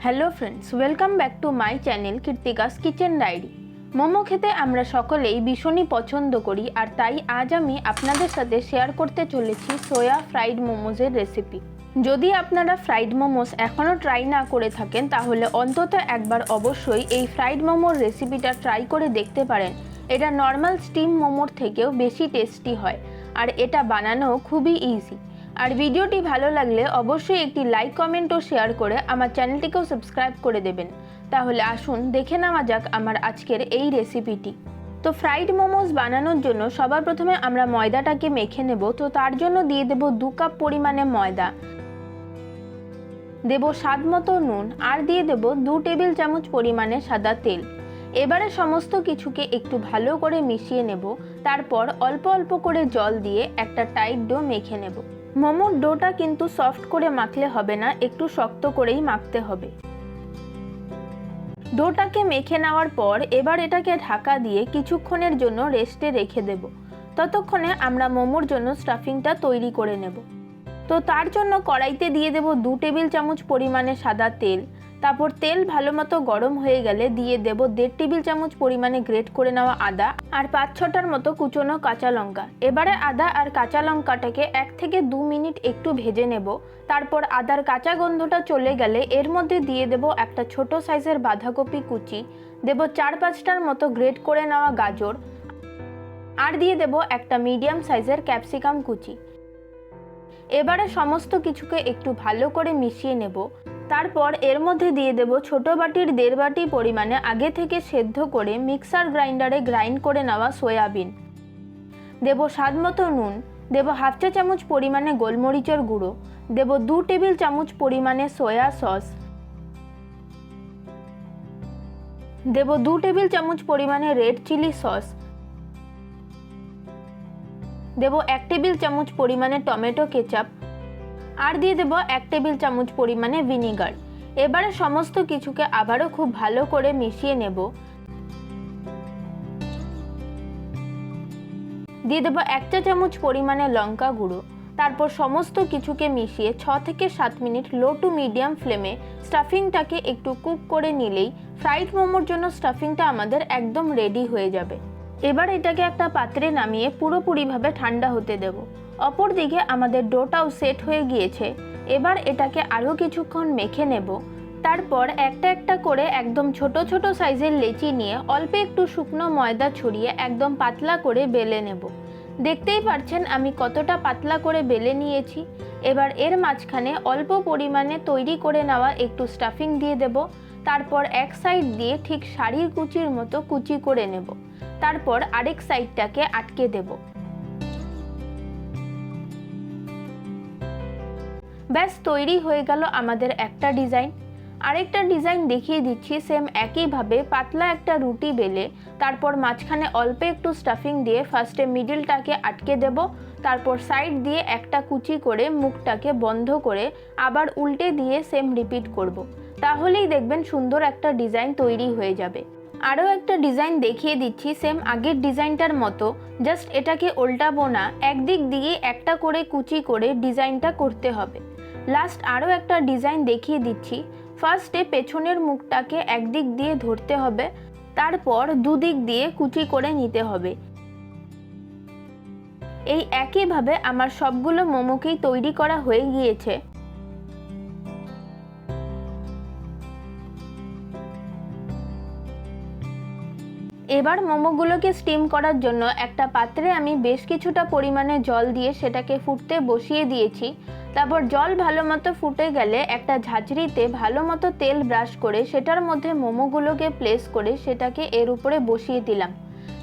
Hello friends, welcome back to my channel Krittika's kitchen diary. Momo খেতে আমরা সকলেই ভীষণই পছন্দ করি, আর তাই আজ আমি আপনাদের সাথে শেয়ার করতে চলেছি সোয়া ফ্রাইড মোমোজের রেসিপি। যদি আপনারা ফ্রাইড মোমোস এখনও ট্রাই না করে থাকেন তাহলে অন্তত একবার অবশ্যই এই ফ্রাইড মোমোর রেসিপিটা ট্রাই করে দেখতে পারেন। এটা নর্মাল স্টিম মোমোর থেকেও বেশি টেস্টি হয়, আর এটা বানানো খুবই ইজি। আর ভিডিওটি ভালো লাগলে অবশ্যই একটি লাইক, কমেন্ট ও শেয়ার করে আমার চ্যানেলটিকেও সাবস্ক্রাইব করে দেবেন। তাহলে আসুন দেখে নেওয়া যাক আমার আজকের এই রেসিপিটি। তো ফ্রাইড মোমোস বানানোর জন্য সবার প্রথমে আমরা ময়দাটাকে মেখে নেব। তো তার জন্য দিয়ে দেব 2 কাপ পরিমাণে ময়দা, দেব স্বাদ মতো নুন, আর দিয়ে দেব 2 টেবিল চামচ পরিমাণে সাদা তেল। এবারে সমস্ত কিছুকে একটু ভালো করে মিশিয়ে নেব। তারপর অল্প অল্প করে জল দিয়ে একটা টাইট ডো মেখে নেব। মোমোর ডোটা কিন্তু সফট করে মাখলে হবে না, একটু শক্ত করেই মাখতে হবে। ডোটাকে মেখে নেওয়ার পর এবার এটাকে ঢাকা দিয়ে কিছুক্ষণের জন্য রেস্টে রেখে দেব। ততক্ষণে আমরা মোমোর জন্য স্টাফিংটা তৈরি করে নেব। তো তার জন্য কড়াইতে দিয়ে দেব 2 টেবিল চামচ পরিমাণে সাদা তেল। তারপর তেল ভালো মতো গরম হয়ে গেলে দিয়ে দেব 1.5 টেবিল চামচ পরিমাণে গ্রেট করে নেওয়া আদা আর 5-6টার মতো কুচনো কাঁচা লঙ্কা। এবারে আদা আর কাঁচা লঙ্কাটাকে 1 থেকে 2 মিনিট একটু ভেজে নেব। তারপর আদার কাঁচা গন্ধটা চলে গেলে এর মধ্যে দিয়ে দেব একটা ছোট সাইজের বাঁধাকপি কুচি, দেব 4-5টার মতো গ্রেট করে নেওয়া গাজর, আর দিয়ে দেব একটা মিডিয়াম সাইজের ক্যাপসিকাম কুচি। এবারে সমস্ত কিছুকে একটু ভালো করে মিশিয়ে নেব। তারপর এর মধ্যে দিয়ে দেব ছোট বাটির 1.5 বাটি পরিমাণে আগে থেকে সেদ্ধ করে মিক্সার গ্রাইন্ডারে গ্রাইন্ড করে নেওয়া সয়াবিন, দেব স্বাদ মতো নুন, দেব 1/2 চা চামচ পরিমাণে গোলমরিচের গুঁড়ো, দেব 2 টেবিল চামচ পরিমাণে সয়া সস, দেব 2 টেবিল চামচ পরিমাণে রেড চিলি সস, দেব 1 টেবিল চামচ পরিমাণে টমেটো কেচাপ, আর দিয়ে দেব 1 টেবিল চামচ পরিমাণে ভিনিগার। এবারে সমস্ত কিছুকে আবারও খুব ভালো করে মিশিয়ে নেব। দিয়ে দেব 1 চা চামচ পরিমাণে লঙ্কা গুঁড়ো। তারপর সমস্ত কিছুকে মিশিয়ে 6 থেকে 7 মিনিট লো টু মিডিয়াম ফ্লেমে স্টাফিংটাকে একটু কুক করে নিলেই ফ্রাইড মোমোর জন্য স্টাফিংটা আমাদের একদম রেডি হয়ে যাবে। এবার এটাকে একটা পাত্রে নামিয়ে পুরোপুরিভাবে ঠান্ডা হতে দেব। অপরদিকে আমাদের ডোটাও সেট হয়ে গিয়েছে। এবার এটাকে আরও কিছুক্ষণ মেখে নেব। তারপর একটা একটা করে একদম ছোট ছোট সাইজের লেচি নিয়ে অল্প একটু শুকনো ময়দা ছড়িয়ে একদম পাতলা করে বেলে নেব। দেখতেই পাচ্ছেন আমি কতটা পাতলা করে বেলে নিয়েছি। এবার এর মাঝখানে অল্প পরিমাণে তৈরি করে নেওয়া একটু স্টাফিং দিয়ে দেব। তারপর এক সাইড দিয়ে ঠিক শাড়ির কুচির মতো কুচি করে নেব। তারপর আরেক সাইডটাকে আটকে দেব। ব্যাস তৈরি হয়ে গেল আমাদের একটা ডিজাইন। আরেকটা ডিজাইন দেখিয়ে দিচ্ছি। সেম একইভাবে পাতলা একটা রুটি বেলে তারপর মাঝখানে অল্প একটু স্টাফিং দিয়ে ফার্স্টে মিডলটাকে আটকে দেব। তারপর সাইড দিয়ে একটা কুচি করে মুখটাকে বন্ধ করে আবার উল্টে দিয়ে সেম রিপিট করব। তাহলেই দেখবেন সুন্দর একটা ডিজাইন তৈরি হয়ে যাবে। আরও একটা ডিজাইন দেখিয়ে দিচ্ছি সেম আগের ডিজাইনটার মতো, জাস্ট এটাকে উল্টাবো না, একদিক দিয়ে একটা করে কুচি করে ডিজাইনটা করতে হবে। লাস্ট আরও একটা ডিজাইন দেখিয়ে দিচ্ছি। ফার্স্টে পেছনের মুখটাকে একদিক দিয়ে ধরতে হবে, তারপর দুদিক দিয়ে কুচি করে নিতে হবে। এই একইভাবে আমার সবগুলো মোমোকেই তৈরি করা হয়ে গিয়েছে। এবার মোমোগুলোকে স্টিম করার জন্য একটা পাত্রে আমি বেশ কিছুটা পরিমাণে জল দিয়ে সেটাকে ফুটতে বসিয়ে দিয়েছি। তারপর জল ভালো মতো ফুটে গেলে একটা ঝাঁঝরিতে ভালো মতো তেল ব্রাশ করে সেটার মধ্যে মোমোগুলোকে প্লেস করে সেটাকে এর উপরে বসিয়ে দিলাম।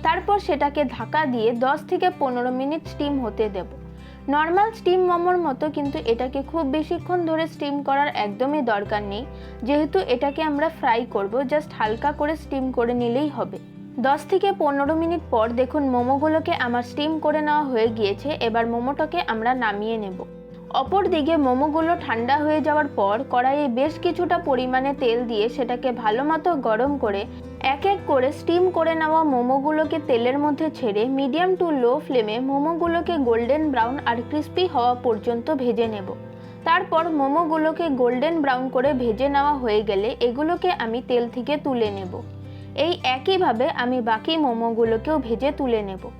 তারপর সেটাকে ঢাকা দিয়ে 10 থেকে 15 মিনিট স্টিম হতে দেব। নর্মাল স্টিম মোমোর মতো কিন্তু এটাকে খুব বেশিক্ষণ ধরে স্টিম করার একদমই দরকার নেই, যেহেতু এটাকে আমরা ফ্রাই করব। জাস্ট হালকা করে স্টিম করে নিলেই হবে। 10 থেকে 15 মিনিট পর দেখুন মোমোগুলোকে আমার স্টিম করে নেওয়া হয়ে গিয়েছে। এবার মোমোটাকে আমরা নামিয়ে নেব। অপরদিকে মোমোগুলো ঠান্ডা হয়ে যাওয়ার পর কড়াইয়ে বেশ কিছুটা পরিমাণে তেল দিয়ে সেটাকে ভালো মতো গরম করে এক এক করে স্টিম করে নেওয়া মোমোগুলোকে তেলের মধ্যে ছেড়ে মিডিয়াম টু লো ফ্লেমে মোমোগুলোকে গোল্ডেন ব্রাউন আর ক্রিস্পি হওয়া পর্যন্ত ভেজে নেব। তারপর মোমোগুলোকে গোল্ডেন ব্রাউন করে ভেজে নেওয়া হয়ে গেলে এগুলোকে আমি তেল থেকে তুলে নেব। এই একইভাবে আমি বাকি মোমোগুলোকেও ভেজে তুলে নেব।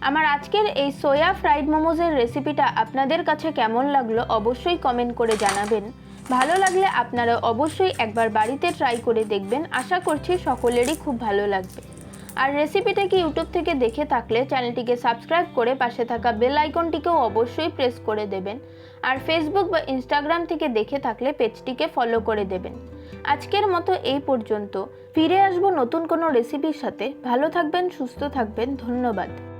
আমার আজকের এই সোয়া ফ্রাইড মোমোজের রেসিপিটা আপনাদের কাছে কেমন লাগলো অবশ্যই কমেন্ট করে জানাবেন। ভালো লাগলে আপনারা অবশ্যই একবার বাড়িতে ট্রাই করে দেখবেন। আশা করছি সকলেরই খুব ভালো লাগবে। আর রেসিপিটাকে ইউটিউব থেকে দেখে থাকলে চ্যানেলটিকে সাবস্ক্রাইব করে পাশে থাকা বেল আইকনটিকেও অবশ্যই প্রেস করে দেবেন। আর ফেসবুক বা ইনস্টাগ্রাম থেকে দেখে থাকলে পেজটিকে ফলো করে দেবেন। আজকের মতো এই পর্যন্ত। ফিরে আসবো নতুন কোনো রেসিপির সাথে। ভালো থাকবেন, সুস্থ থাকবেন। ধন্যবাদ।